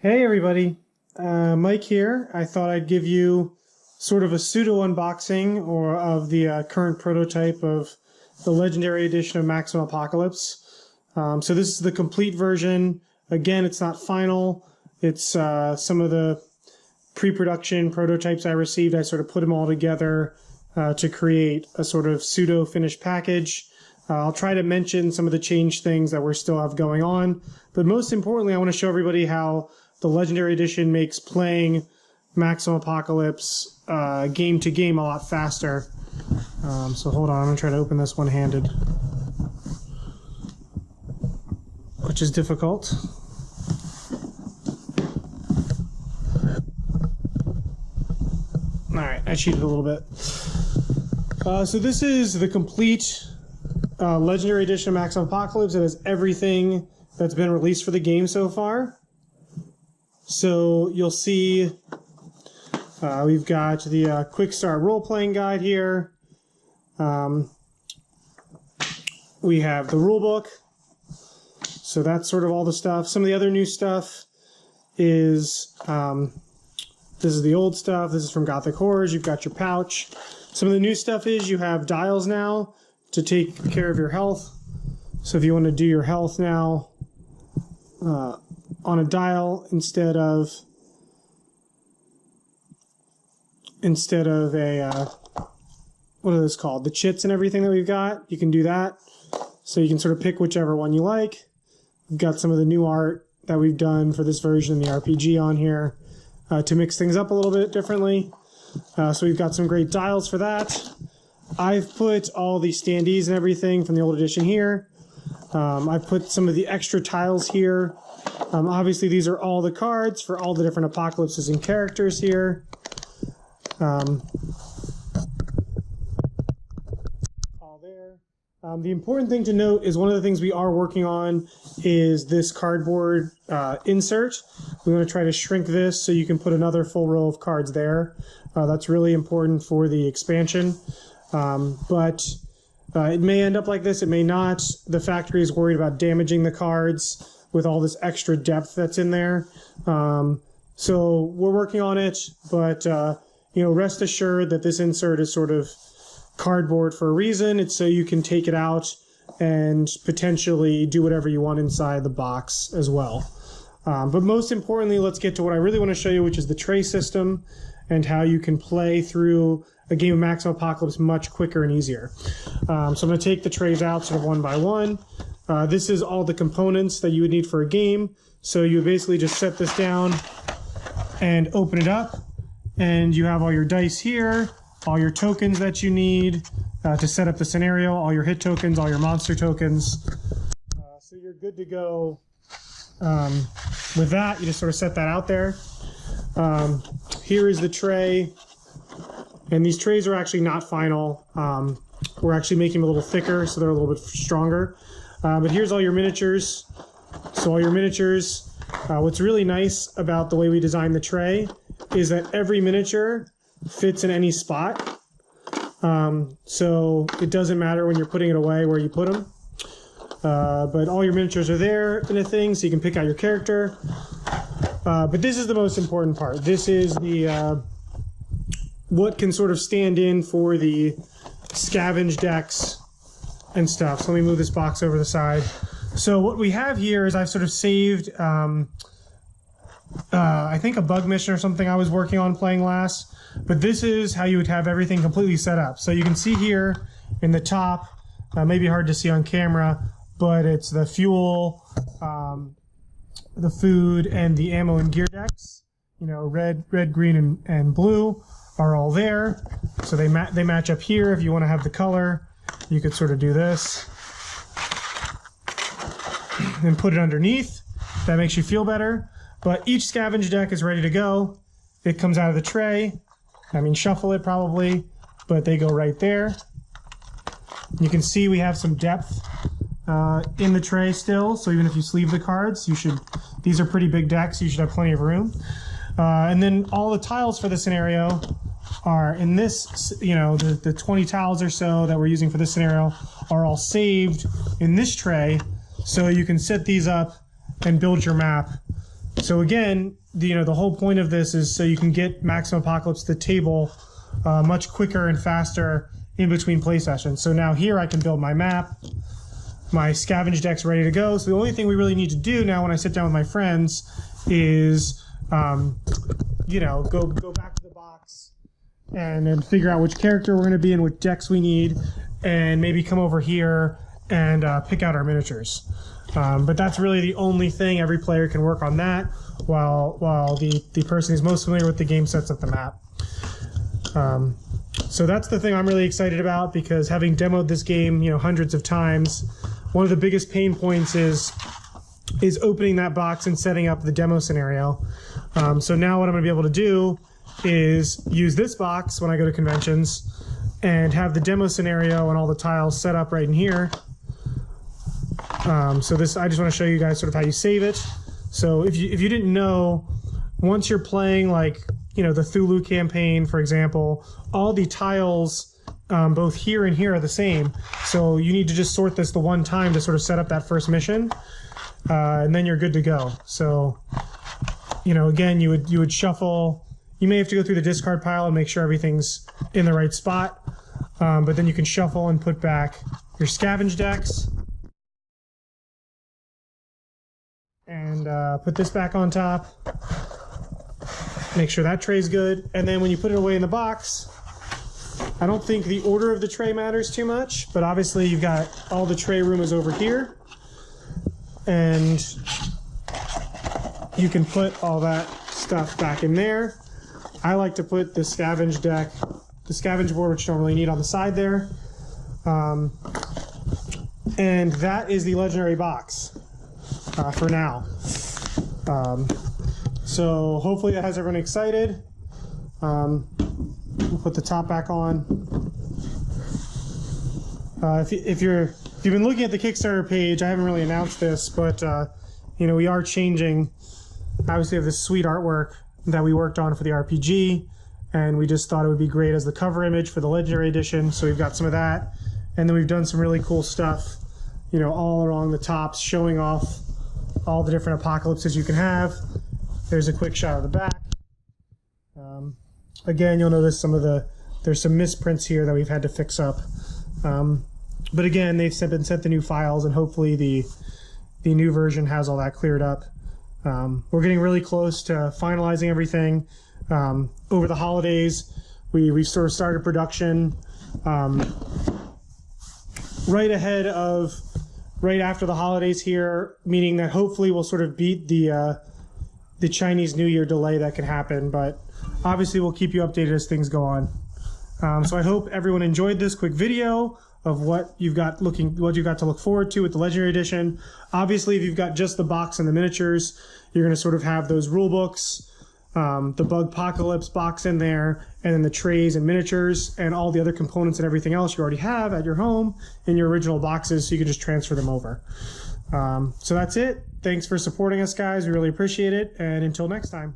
Hey everybody, Mike here. I thought I'd give you sort of a pseudo unboxing of the current prototype of the Legendary Edition of Maximum Apocalypse. So this is the complete version. Again, it's not final. It's some of the pre-production prototypes I received. I sort of put them all together to create a sort of pseudo finished package. I'll try to mention some of the change things that we still have going on, but most importantly, I want to show everybody how the Legendary Edition makes playing Maximum Apocalypse game to game a lot faster. So hold on, I'm going to try to open this one-handed, which is difficult. Alright, I cheated a little bit. So this is the complete Legendary Edition of Maximum Apocalypse. It has everything that's been released for the game so far. So you'll see we've got the quick start role-playing guide here. We have the rulebook. So that's sort of all the stuff. Some of the other new stuff is, this is the old stuff. This is from Gothic Horrors. You've got your pouch. Some of the new stuff is you have dials now to take care of your health. So if you want to do your health now, on a dial instead of a what are those called? The chits and everything that we've got. You can do that. So you can sort of pick whichever one you like. We've got some of the new art that we've done for this version of the RPG on here to mix things up a little bit differently. So we've got some great dials for that. I've put all the standees and everything from the old edition here. I've put some of the extra tiles here. Obviously, these are all the cards for all the different apocalypses and characters here. All there. The important thing to note is one of the things we are working on is this cardboard insert. We want to try to shrink this so you can put another full row of cards there. That's really important for the expansion. But it may end up like this, it may not. The factory is worried about damaging the cards with all this extra depth that's in there. So we're working on it, but rest assured that this insert is sort of cardboard for a reason. It's so you can take it out and potentially do whatever you want inside the box as well. But most importantly, let's get to what I really want to show you, which is the tray system and how you can play through a game of Maximum Apocalypse much quicker and easier. So I'm going to take the trays out sort of one by one. This is all the components that you would need for a game. So you basically just set this down and open it up, and you have all your dice here, all your tokens that you need to set up the scenario, all your hit tokens, all your monster tokens. So you're good to go with that. You just sort of set that out there. Here is the tray, and these trays are actually not final. We're actually making them a little thicker so they're a little bit stronger. But here's all your miniatures. So all your miniatures, what's really nice about the way we designed the tray is that every miniature fits in any spot. So it doesn't matter when you're putting it away where you put them. But all your miniatures are there in a thing, so you can pick out your character. But this is the most important part. This is the what can sort of stand in for the scavenge decks and stuff. So let me move this box over the side. So what we have here is I've sort of saved, I think a bug mission or something I was working on playing last. But this is how you would have everything completely set up. So you can see here in the top, maybe hard to see on camera, but it's the fuel, the food, and the ammo and gear decks. Red, green, and blue are all there. So they match up here. If you want to have the color, you could sort of do this and put it underneath. That makes you feel better. But each scavenge deck is ready to go. It comes out of the tray. Shuffle it probably, but they go right there. You can see we have some depth in the tray still, so even if you sleeve the cards, these are pretty big decks, you should have plenty of room. And then all the tiles for the scenario are in this, the 20 tiles or so that we're using for this scenario are all saved in this tray, so you can set these up and build your map So again, the whole point of this is so you can get Maximum Apocalypse to the table much quicker and faster in between play sessions. So now here I can build my map, my scavenge deck's ready to go. So the only thing we really need to do now when I sit down with my friends is, go back to the box and then figure out which character we're going to be and which decks we need, and maybe come over here and pick out our miniatures. But that's really the only thing. Every player can work on that while the person who's most familiar with the game sets up the map. So that's the thing I'm really excited about, because having demoed this game, hundreds of times, one of the biggest pain points is opening that box and setting up the demo scenario. So now what I'm going to be able to do is use this box when I go to conventions and have the demo scenario and all the tiles set up right in here. So this, I just want to show you guys sort of how you save it. So if you didn't know, once you're playing like, the Cthulhu campaign, for example, all the tiles both here and here are the same. So you need to just sort this the one time to sort of set up that first mission, and then you're good to go. So, again, you would shuffle. You may have to go through the discard pile and make sure everything's in the right spot, but then you can shuffle and put back your scavenge decks. And put this back on top. Make sure that tray's good. And then when you put it away in the box, I don't think the order of the tray matters too much, but obviously you've got all the tray room is over here. And you can put all that stuff back in there. I like to put the scavenge deck, the scavenge board, which you don't really need, on the side there. And that is the legendary box. For now. So hopefully that has everyone excited. We'll put the top back on. If you've been looking at the Kickstarter page, I haven't really announced this, but we are changing. Obviously, we have this sweet artwork that we worked on for the RPG, and we just thought it would be great as the cover image for the Legendary Edition. So we've got some of that, and then we've done some really cool stuff, all along the tops, showing off all the different apocalypses you can have. There's a quick shot of the back. Again, you'll notice there's some misprints here that we've had to fix up. But again, they've been sent the new files, and hopefully the new version has all that cleared up. We're getting really close to finalizing everything. Over the holidays, we've sort of started production right after the holidays here, meaning that hopefully we'll sort of beat the Chinese New Year delay that could happen, but obviously we'll keep you updated as things go on. So I hope everyone enjoyed this quick video of what you've got to look forward to with the Legendary Edition. Obviously, if you've got just the box and the miniatures, you're going to sort of have those rule books, the Bugpocalypse box in there, and then the trays and miniatures and all the other components and everything else you already have at your home in your original boxes, so you can just transfer them over. So that's it. Thanks for supporting us, guys. We really appreciate it, and until next time.